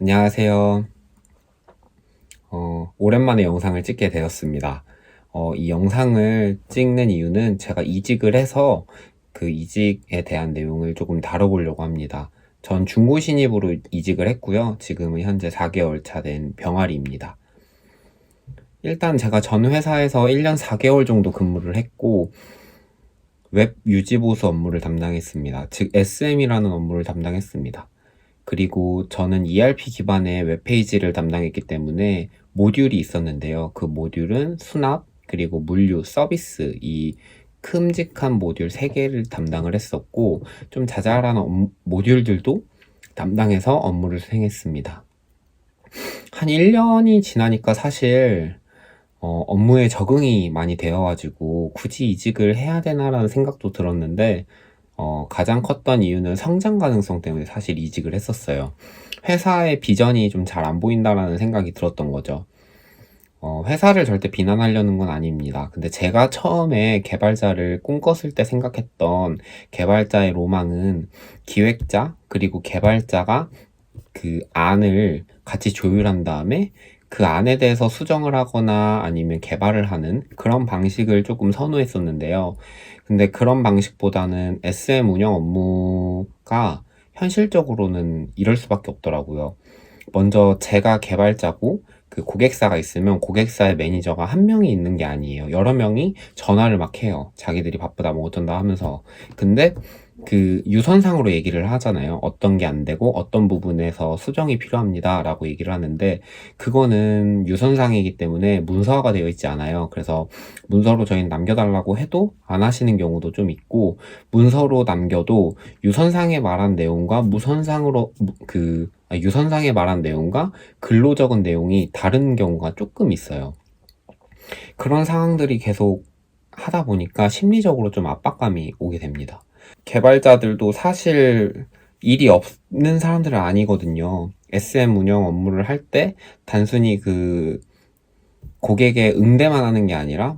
안녕하세요. 오랜만에 영상을 찍게 되었습니다. 이 영상을 찍는 이유는 제가 이직을 해서 그 이직에 대한 내용을 조금 다뤄보려고 합니다. 전 중고 신입으로 이직을 했고요. 지금은 현재 4개월 차 된 병아리입니다. 일단 제가 전 회사에서 1년 4개월 정도 근무를 했고, 웹 유지보수 업무를 담당했습니다. 즉, SM이라는 업무를 담당했습니다. 그리고 저는 ERP 기반의 웹페이지를 담당했기 때문에 모듈이 있었는데요. 그 모듈은 수납, 그리고 물류, 서비스, 이 큼직한 모듈 3개를 담당을 했었고, 좀 자잘한 모듈들도 담당해서 업무를 수행했습니다. 한 1년이 지나니까 사실 업무에 적응이 많이 되어가지고 굳이 이직을 해야 되나라는 생각도 들었는데, 가장 컸던 이유는 성장 가능성 때문에 사실 이직을 했었어요. 회사의 비전이 좀 잘 안 보인다라는 생각이 들었던 거죠. 회사를 절대 비난하려는 건 아닙니다. 근데 제가 처음에 개발자를 꿈꿨을 때 생각했던 개발자의 로망은 기획자, 그리고 개발자가 그 안을 같이 조율한 다음에 그 안에 대해서 수정을 하거나 아니면 개발을 하는 그런 방식을 조금 선호했었는데요. 근데 그런 방식보다는 SM 운영 업무가 현실적으로는 이럴 수밖에 없더라고요. 먼저 제가 개발자고 그 고객사가 있으면 고객사의 매니저가 한 명이 있는 게 아니에요. 여러 명이 전화를 막 해요. 자기들이 바쁘다 뭐 어쩐다 하면서. 근데 그 유선상으로 얘기를 하잖아요. 어떤 게 안 되고 어떤 부분에서 수정이 필요합니다 라고 얘기를 하는데, 그거는 유선상이기 때문에 문서화가 되어 있지 않아요. 그래서 문서로 저희는 남겨달라고 해도 안 하시는 경우도 좀 있고, 문서로 남겨도 유선상에 말한 내용과 유선상에 말한 내용과 글로 적은 내용이 다른 경우가 조금 있어요. 그런 상황들이 계속 하다 보니까 심리적으로 좀 압박감이 오게 됩니다. 개발자들도 사실 일이 없는 사람들은 아니거든요. SM 운영 업무를 할 때 단순히 그 고객의 응대만 하는 게 아니라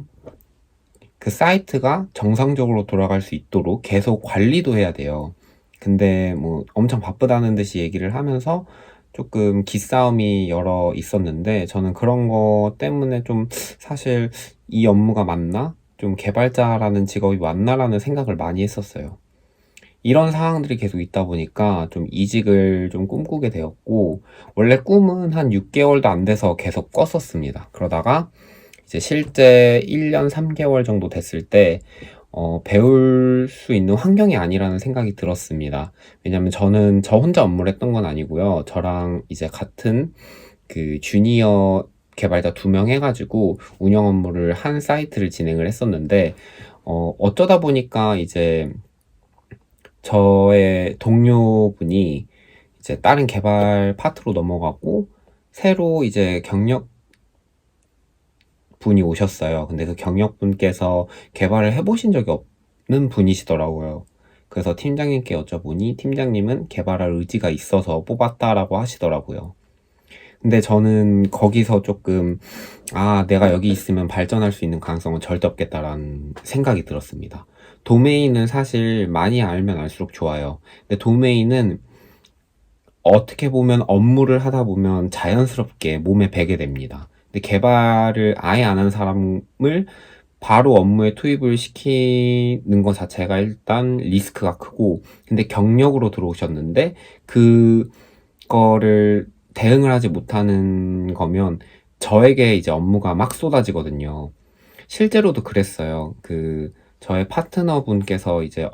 그 사이트가 정상적으로 돌아갈 수 있도록 계속 관리도 해야 돼요. 근데 뭐 엄청 바쁘다는 듯이 얘기를 하면서 조금 기싸움이 여러 있었는데, 저는 그런 거 때문에 좀 사실 이 업무가 맞나? 좀 개발자라는 직업이 맞나라는 생각을 많이 했었어요. 이런 상황들이 계속 있다 보니까 좀 이직을 좀 꿈꾸게 되었고, 원래 꿈은 한 6개월도 안 돼서 계속 꿨었습니다. 그러다가 이제 실제 1년 3개월 정도 됐을 때 배울 수 있는 환경이 아니라는 생각이 들었습니다. 왜냐면 저는 저 혼자 업무를 했던 건 아니고요. 저랑 이제 같은 그 주니어 개발자 2명 해가지고 운영 업무를 한 사이트를 진행을 했었는데, 어쩌다 보니까 이제 저의 동료분이 이제 다른 개발 파트로 넘어가고, 새로 이제 경력 분이 오셨어요. 근데 그 경력분께서 개발을 해보신 적이 없는 분이시더라고요. 그래서 팀장님께 여쭤보니 팀장님은 개발할 의지가 있어서 뽑았다라고 하시더라고요. 근데 저는 거기서 조금, 내가 여기 있으면 발전할 수 있는 가능성은 절대 없겠다라는 생각이 들었습니다. 도메인은 사실 많이 알면 알수록 좋아요. 근데 도메인은 어떻게 보면 업무를 하다 보면 자연스럽게 몸에 배게 됩니다. 근데 개발을 아예 안 하는 사람을 바로 업무에 투입을 시키는 것 자체가 일단 리스크가 크고, 근데 경력으로 들어오셨는데 그거를 대응을 하지 못하는 거면 저에게 이제 업무가 막 쏟아지거든요. 실제로도 그랬어요. 저의 파트너분께서 이제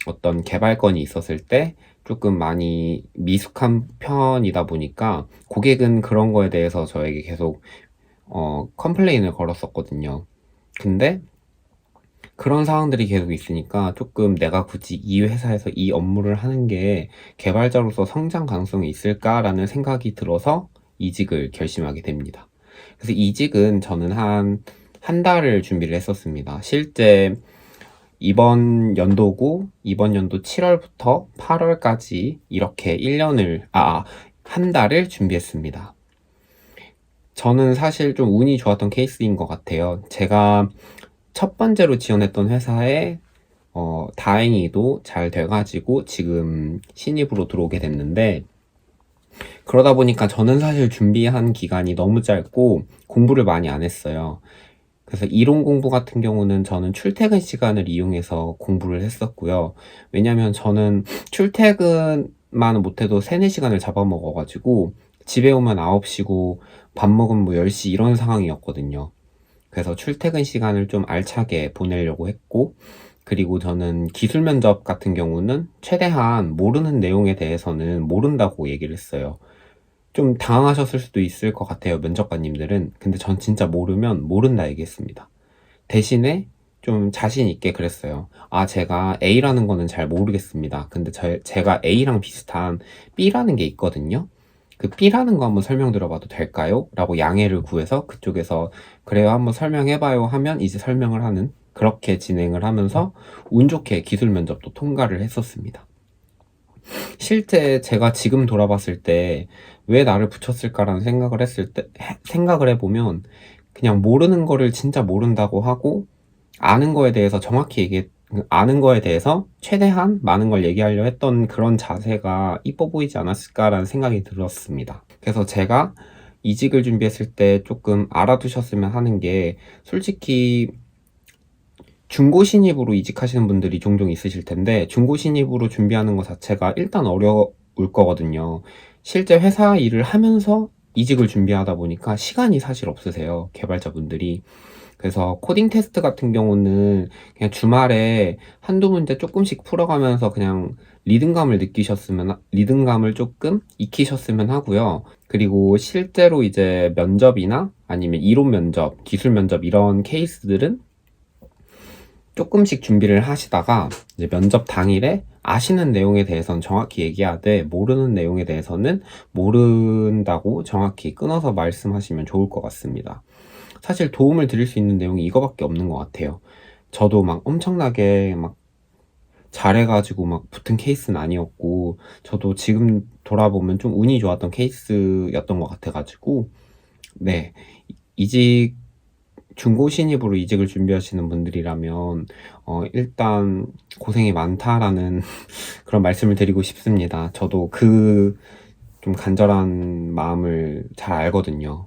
어떤 개발건이 있었을 때 조금 많이 미숙한 편이다 보니까 고객은 그런 거에 대해서 저에게 계속 컴플레인을 걸었었거든요. 근데 그런 상황들이 계속 있으니까 조금 내가 굳이 이 회사에서 이 업무를 하는 게 개발자로서 성장 가능성이 있을까라는 생각이 들어서 이직을 결심하게 됩니다. 그래서 이직은 저는 한 달을 준비를 했었습니다. 실제 이번 연도 7월부터 8월까지 이렇게 한 달을 준비했습니다. 저는 사실 좀 운이 좋았던 케이스인 것 같아요. 제가 첫 번째로 지원했던 회사에 다행히도 잘 돼가지고 지금 신입으로 들어오게 됐는데, 그러다 보니까 저는 사실 준비한 기간이 너무 짧고 공부를 많이 안 했어요. 그래서 이론 공부 같은 경우는 저는 출퇴근 시간을 이용해서 공부를 했었고요. 왜냐면 저는 출퇴근만 못해도 3-4시간을 잡아먹어 가지고 집에 오면 9시고 밥 먹으면 뭐 10시 이런 상황이었거든요. 그래서 출퇴근 시간을 좀 알차게 보내려고 했고, 그리고 저는 기술 면접 같은 경우는 최대한 모르는 내용에 대해서는 모른다고 얘기를 했어요. 좀 당황하셨을 수도 있을 것 같아요, 면접관님들은. 근데 전 진짜 모르면 모른다 얘기했습니다. 대신에 좀 자신 있게 그랬어요. 제가 A라는 거는 잘 모르겠습니다. 근데 제가 A랑 비슷한 B라는 게 있거든요. 그 B라는 거 한번 설명드려봐도 될까요? 라고 양해를 구해서 그쪽에서 그래요, 한번 설명해봐요 하면 이제 설명을 하는, 그렇게 진행을 하면서 운 좋게 기술 면접도 통과를 했었습니다. 실제 제가 지금 돌아봤을 때 왜 나를 붙였을까라는 생각을 해보면, 그냥 모르는 거를 진짜 모른다고 하고 아는 거에 대해서 아는 거에 대해서 최대한 많은 걸 얘기하려 했던 그런 자세가 이뻐 보이지 않았을까라는 생각이 들었습니다. 그래서 제가 이직을 준비했을 때 조금 알아두셨으면 하는 게, 솔직히 중고 신입으로 이직하시는 분들이 종종 있으실 텐데, 중고 신입으로 준비하는 것 자체가 일단 어려울 거거든요. 실제 회사 일을 하면서 이직을 준비하다 보니까 시간이 사실 없으세요, 개발자분들이. 그래서 코딩 테스트 같은 경우는 그냥 주말에 한두 문제 조금씩 풀어가면서 그냥 리듬감을 조금 익히셨으면 하고요. 그리고 실제로 이제 면접이나 아니면 이론 면접, 기술 면접 이런 케이스들은 조금씩 준비를 하시다가 이제 면접 당일에 아시는 내용에 대해서는 정확히 얘기하되 모르는 내용에 대해서는 모른다고 정확히 끊어서 말씀하시면 좋을 것 같습니다. 사실 도움을 드릴 수 있는 내용이 이거밖에 없는 것 같아요. 저도 막 엄청나게 막 잘해가지고 막 붙은 케이스는 아니었고, 저도 지금 돌아보면 좀 운이 좋았던 케이스였던 것 같아가지고, 네. 이직 중고 신입으로 이직을 준비하시는 분들이라면 일단 고생이 많다라는 그런 말씀을 드리고 싶습니다. 저도 그 좀 간절한 마음을 잘 알거든요.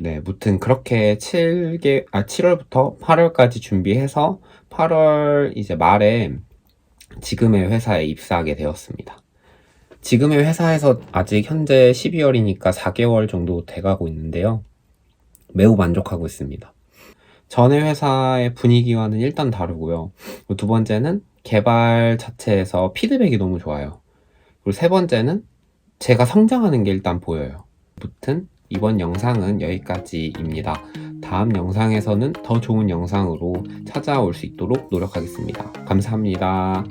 네, 무튼 그렇게 7월부터 8월까지 준비해서 8월 이제 말에 지금의 회사에 입사하게 되었습니다. 지금의 회사에서 아직 현재 12월이니까 4개월 정도 돼가고 있는데요. 매우 만족하고 있습니다. 전에 회사의 분위기와는 일단 다르고요. 두 번째는 개발 자체에서 피드백이 너무 좋아요. 그리고 세 번째는 제가 성장하는 게 일단 보여요. 무튼 이번 영상은 여기까지입니다. 다음 영상에서는 더 좋은 영상으로 찾아올 수 있도록 노력하겠습니다. 감사합니다.